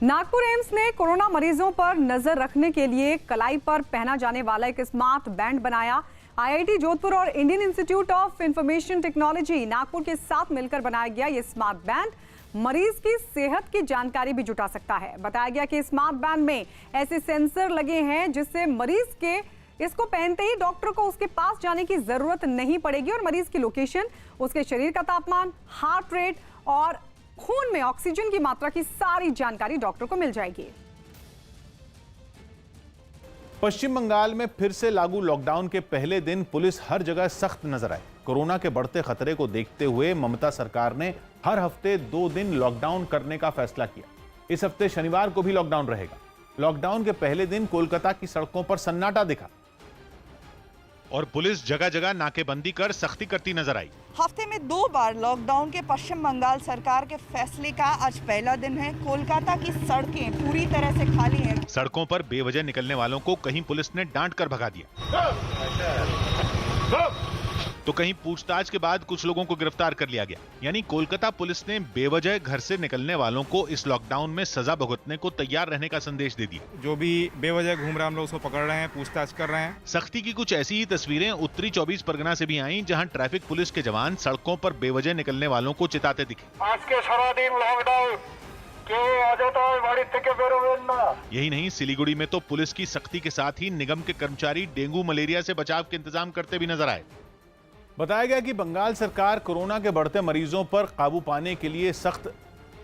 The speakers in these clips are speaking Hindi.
नागपुर एम्स ने कोरोना मरीजों पर नजर रखने के लिए कलाई पर पहना जाने वाला एक स्मार्ट बैंड बनाया। आईआईटी जोधपुर और Indian institute of information technology Nagpur के साथ मिलकर बनाया गया ये स्मार्ट बैंड मरीज की सेहत की जानकारी भी जुटा सकता है। बताया गया कि स्मार्ट बैंड में ऐसे सेंसर लगे हैं जिससे मरीज के इसको पहनते ही डॉक्टर को उसके पास जाने की जरूरत नहीं पड़ेगी और मरीज की लोकेशन, उसके शरीर का तापमान, हार्ट रेट और खून में ऑक्सीजन की मात्रा की सारी जानकारी डॉक्टर को मिल जाएगी। पश्चिम बंगाल में फिर से लागू लॉकडाउन के पहले दिन पुलिस हर जगह सख्त नजर आई। कोरोना के बढ़ते खतरे को देखते हुए ममता सरकार ने हर हफ्ते 2 दिन लॉकडाउन करने का फैसला किया। इस हफ्ते शनिवार को भी लॉकडाउन रहेगा। लॉकडाउन के पहले दिन कोलकाता की सड़कों पर सन्नाटा दिखा और पुलिस जगह जगह नाकेबंदी कर सख्ती करती नजर आई। हफ्ते में 2 बार लॉकडाउन के पश्चिम बंगाल सरकार के फैसले का आज पहला दिन है। कोलकाता की सड़कें पूरी तरह से खाली हैं। सड़कों पर बेवजह निकलने वालों को कहीं पुलिस ने डांट कर भगा दिया तो कहीं पूछताछ के बाद कुछ लोगों को गिरफ्तार कर लिया गया। यानी कोलकाता पुलिस ने बेवजह घर से निकलने वालों को इस लॉकडाउन में सजा भुगतने को तैयार रहने का संदेश दे दिया। जो भी बेवजह घूम रहे हैं हम लोग उसको पकड़ रहे हैं, पूछताछ कर रहे हैं। सख्ती की कुछ ऐसी ही तस्वीरें उत्तरी 24 परगना से भी आईं, जहां ट्रैफिक पुलिस के जवान सड़कों पर बेवजह निकलने वालों को चिताते दिखे। आज के सारा दिन लॉकडाउन यही नहीं, सिलीगुड़ी में तो पुलिस की सख्ती के साथ ही निगम के कर्मचारी डेंगू मलेरिया से बचाव के इंतजाम करते भी नजर आए। बताया गया कि बंगाल सरकार कोरोना के बढ़ते मरीजों पर काबू पाने के लिए सख्त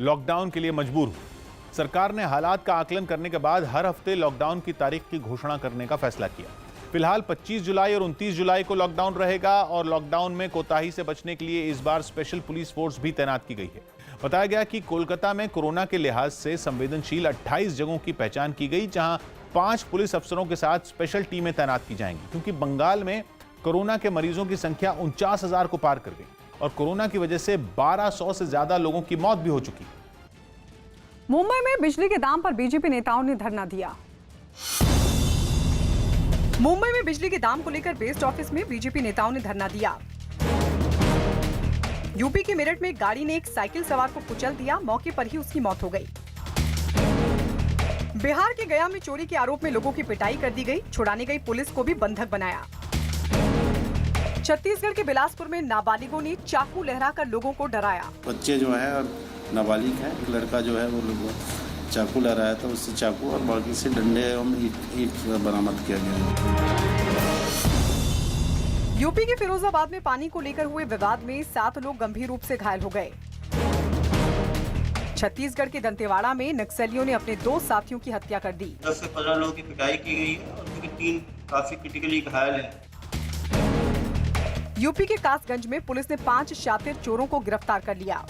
लॉकडाउन के लिए मजबूर हुई। सरकार ने हालात का आकलन करने के बाद हर हफ्ते लॉकडाउन की तारीख की घोषणा करने का फैसला किया। फिलहाल 25 जुलाई और 29 जुलाई को लॉकडाउन रहेगा और लॉकडाउन में कोताही से बचने के लिए इस बार स्पेशल पुलिस फोर्स भी तैनात की गई है। बताया गया कि कोलकाता में कोरोना के लिहाज से संवेदनशील 28 जगहों की पहचान की गई, जहां 5 पुलिस अफसरों के साथ स्पेशल टीमें तैनात की जाएंगी, क्योंकि बंगाल में कोरोना के मरीजों की संख्या 49,000 को पार कर गई और कोरोना की वजह से 1200 से ज्यादा लोगों की मौत भी हो चुकी। मुंबई में बिजली के दाम पर बीजेपी नेताओं ने धरना दिया। मुंबई में बिजली के दाम को लेकर बेस्ड ऑफिस में बीजेपी नेताओं ने धरना दिया। यूपी के मेरठ में गाड़ी ने एक साइकिल सवार को कुचल दिया, मौके पर ही उसकी मौत हो गई। बिहार के गया में चोरी के आरोप में लोगों की पिटाई कर दी गई, छुड़ाने गई पुलिस को भी बंधक बनाया। छत्तीसगढ़ के बिलासपुर में नाबालिगों ने चाकू लहराकर लोगों को डराया। बच्चे जो है और नाबालिग है, एक लड़का जो है वो चाकू लहराया था, उससे चाकू और बाकी से डंडे एवं ईंट बरामद किया गया। यूपी के फिरोजाबाद में पानी को लेकर हुए विवाद में 7 लोग गंभीर रूप से घायल हो गए। छत्तीसगढ़ के दंतेवाड़ा में नक्सलियों ने अपने 2 साथियों की हत्या कर दी। 10 से 15 लोगों की पिटाई की गई है और उनके 3 काफी क्रिटिकली घायल हैं। यूपी के कासगंज में पुलिस ने 5 शातिर चोरों को गिरफ्तार कर लिया।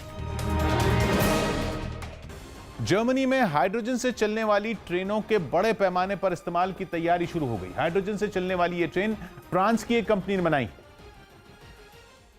जर्मनी में हाइड्रोजन से चलने वाली ट्रेनों के बड़े पैमाने पर इस्तेमाल की तैयारी शुरू हो गई। हाइड्रोजन से चलने वाली ये ट्रेन फ्रांस की एक कंपनी ने बनाई,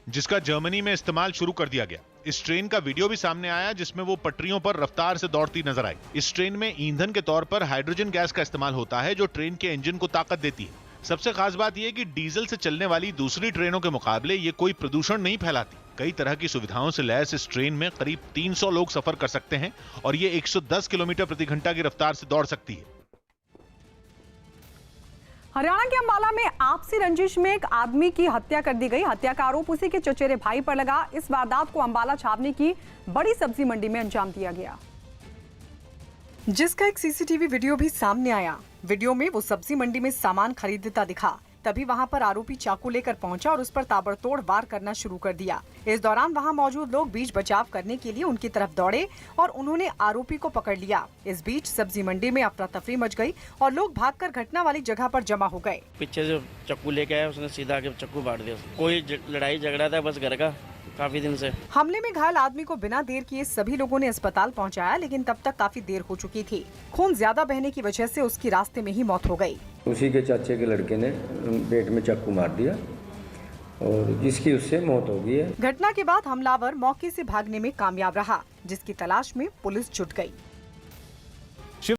जिसका जर्मनी में इस्तेमाल शुरू कर दिया गया। इस ट्रेन का वीडियो भी सामने आया, जिसमें वो पटरियों पर रफ्तार से दौड़ती नजर आई। इस ट्रेन में ईंधन के तौर पर हाइड्रोजन गैस का इस्तेमाल होता है, जो ट्रेन के इंजन को ताकत देती है। सबसे खास बात यह कि डीजल से चलने वाली दूसरी ट्रेनों के मुकाबले ये कोई प्रदूषण नहीं फैलाती। कई तरह की सुविधाओं से लैस इस ट्रेन में करीब 300 लोग सफर कर सकते हैं और ये 110 किलोमीटर प्रति घंटा की रफ्तार से दौड़ सकती है। हरियाणा के अंबाला में आपसी रंजिश में एक आदमी की हत्या कर दी गई। हत्या का आरोप उसी के चचेरे भाई पर लगा। इस वारदात को अंबाला छावनी की बड़ी सब्जी मंडी में अंजाम दिया गया, जिसका एक सीसीटीवी वीडियो भी सामने आया। वीडियो में वो सब्जी मंडी में सामान खरीदता दिखा, तभी वहां पर आरोपी चाकू लेकर पहुंचा और उस पर ताबड़तोड़ वार करना शुरू कर दिया। इस दौरान वहां मौजूद लोग बीच बचाव करने के लिए उनकी तरफ दौड़े और उन्होंने आरोपी को पकड़ लिया। इस बीच सब्जी मंडी में अफरा तफरी मच गई और लोग भागकर घटना वाली जगह पर जमा हो गए। पीछे से चाकू लेके आया, उसने सीधा आके चाकू बांट दिया। कोई लड़ाई झगड़ा था बस घर का, काफी दिन से। हमले में घायल आदमी को बिना देर किए सभी लोगों ने अस्पताल पहुंचाया, लेकिन तब तक काफी देर हो चुकी थी। खून ज्यादा बहने की वजह से उसकी रास्ते में ही मौत हो गई। उसी के चाचे के लड़के ने पेट में चाकू मार दिया और जिसकी उससे मौत हो गई है। घटना के बाद हमलावर मौके से भागने में कामयाब रहा, जिसकी तलाश में पुलिस जुट गई।